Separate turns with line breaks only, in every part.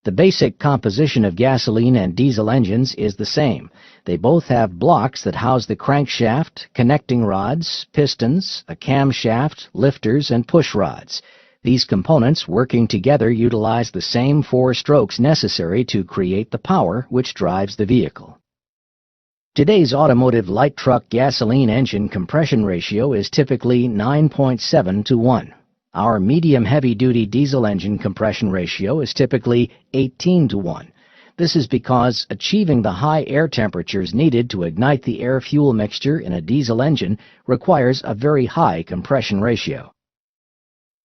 The basic composition of gasoline and diesel engines is the same. They both have blocks that house the crankshaft, connecting rods, pistons, a camshaft, lifters, and push rods. These components working together utilize the same 4 strokes necessary to create the power which drives the vehicle. Today's automotive light truck gasoline engine compression ratio is typically 9.7 to 1. Our medium heavy-duty diesel engine compression ratio is typically 18 to 1. This is because achieving the high air temperatures needed to ignite the air-fuel mixture in a diesel engine requires a very high compression ratio.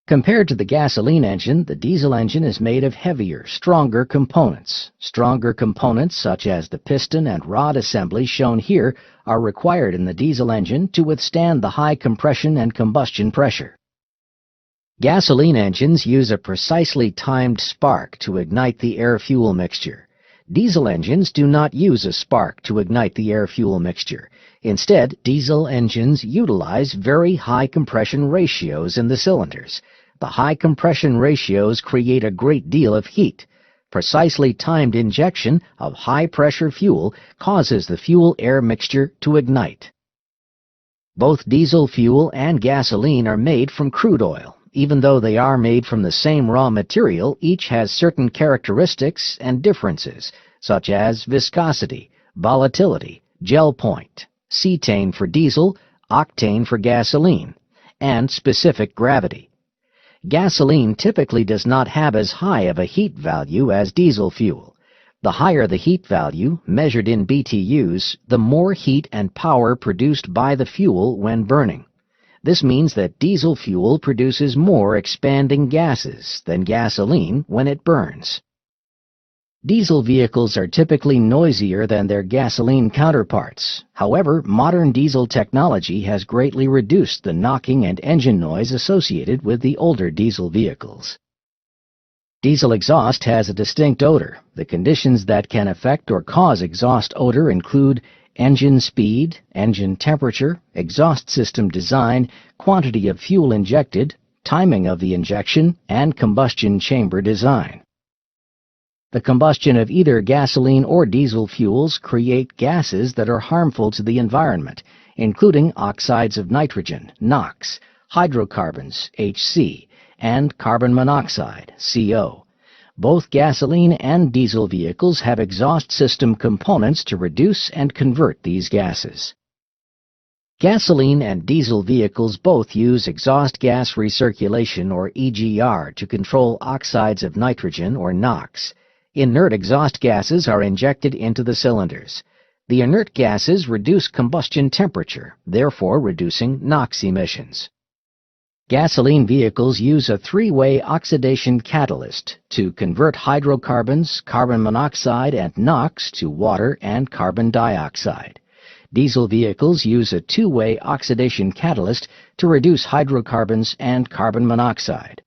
Compared to the gasoline engine, the diesel engine is made of heavier, stronger components. Stronger components such as the piston and rod assembly shown here are required in the diesel engine to withstand the high compression and combustion pressure. Gasoline engines use a precisely timed spark to ignite the air-fuel mixture. Diesel engines do not use a spark to ignite the air-fuel mixture. Instead, diesel engines utilize very high compression ratios in the cylinders. The high compression ratios create a great deal of heat. Precisely timed injection of high-pressure fuel causes the fuel-air mixture to ignite. Both diesel fuel and gasoline are made from crude oil. Even though they are made from the same raw material, each has certain characteristics and differences, such as viscosity, volatility, gel point, cetane for diesel, octane for gasoline, and specific gravity. Gasoline typically does not have as high of a heat value as diesel fuel. The higher the heat value, measured in BTUs, the more heat and power produced by the fuel when burning. This means that diesel fuel produces more expanding gases than gasoline when it burns. Diesel vehicles are typically noisier than their gasoline counterparts. However, modern diesel technology has greatly reduced the knocking and engine noise associated with the older diesel vehicles. Diesel exhaust has a distinct odor. The conditions that can affect or cause exhaust odor include engine speed, engine temperature, exhaust system design, quantity of fuel injected, timing of the injection, and combustion chamber design. The combustion of either gasoline or diesel fuels create gases that are harmful to the environment, including oxides of nitrogen, NOx, hydrocarbons, HC, and carbon monoxide, CO. Both gasoline and diesel vehicles have exhaust system components to reduce and convert these gases. Gasoline and diesel vehicles both use exhaust gas recirculation, or EGR, to control oxides of nitrogen, or NOx. Inert exhaust gases are injected into the cylinders. The inert gases reduce combustion temperature, therefore reducing NOx emissions. Gasoline vehicles use a 3-way oxidation catalyst to convert hydrocarbons, carbon monoxide, and NOx to water and carbon dioxide. Diesel vehicles use a 2-way oxidation catalyst to reduce hydrocarbons and carbon monoxide.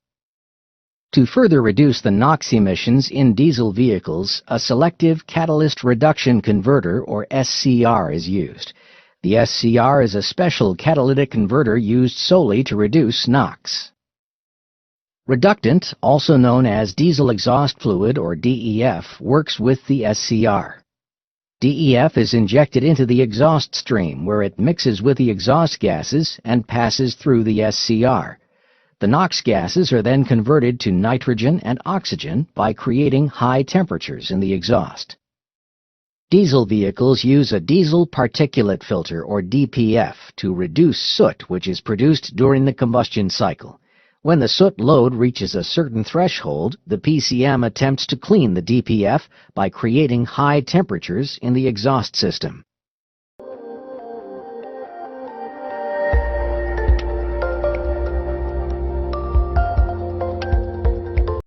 To further reduce the NOx emissions in diesel vehicles, a selective catalyst reduction converter, or SCR, is used. The SCR is a special catalytic converter used solely to reduce NOx. Reductant, also known as diesel exhaust fluid, or DEF, works with the SCR. DEF is injected into the exhaust stream, where it mixes with the exhaust gases and passes through the SCR. The NOx gases are then converted to nitrogen and oxygen by creating high temperatures in the exhaust. Diesel vehicles use a diesel particulate filter, or DPF, to reduce soot which is produced during the combustion cycle. When the soot load reaches a certain threshold, the PCM attempts to clean the DPF by creating high temperatures in the exhaust system.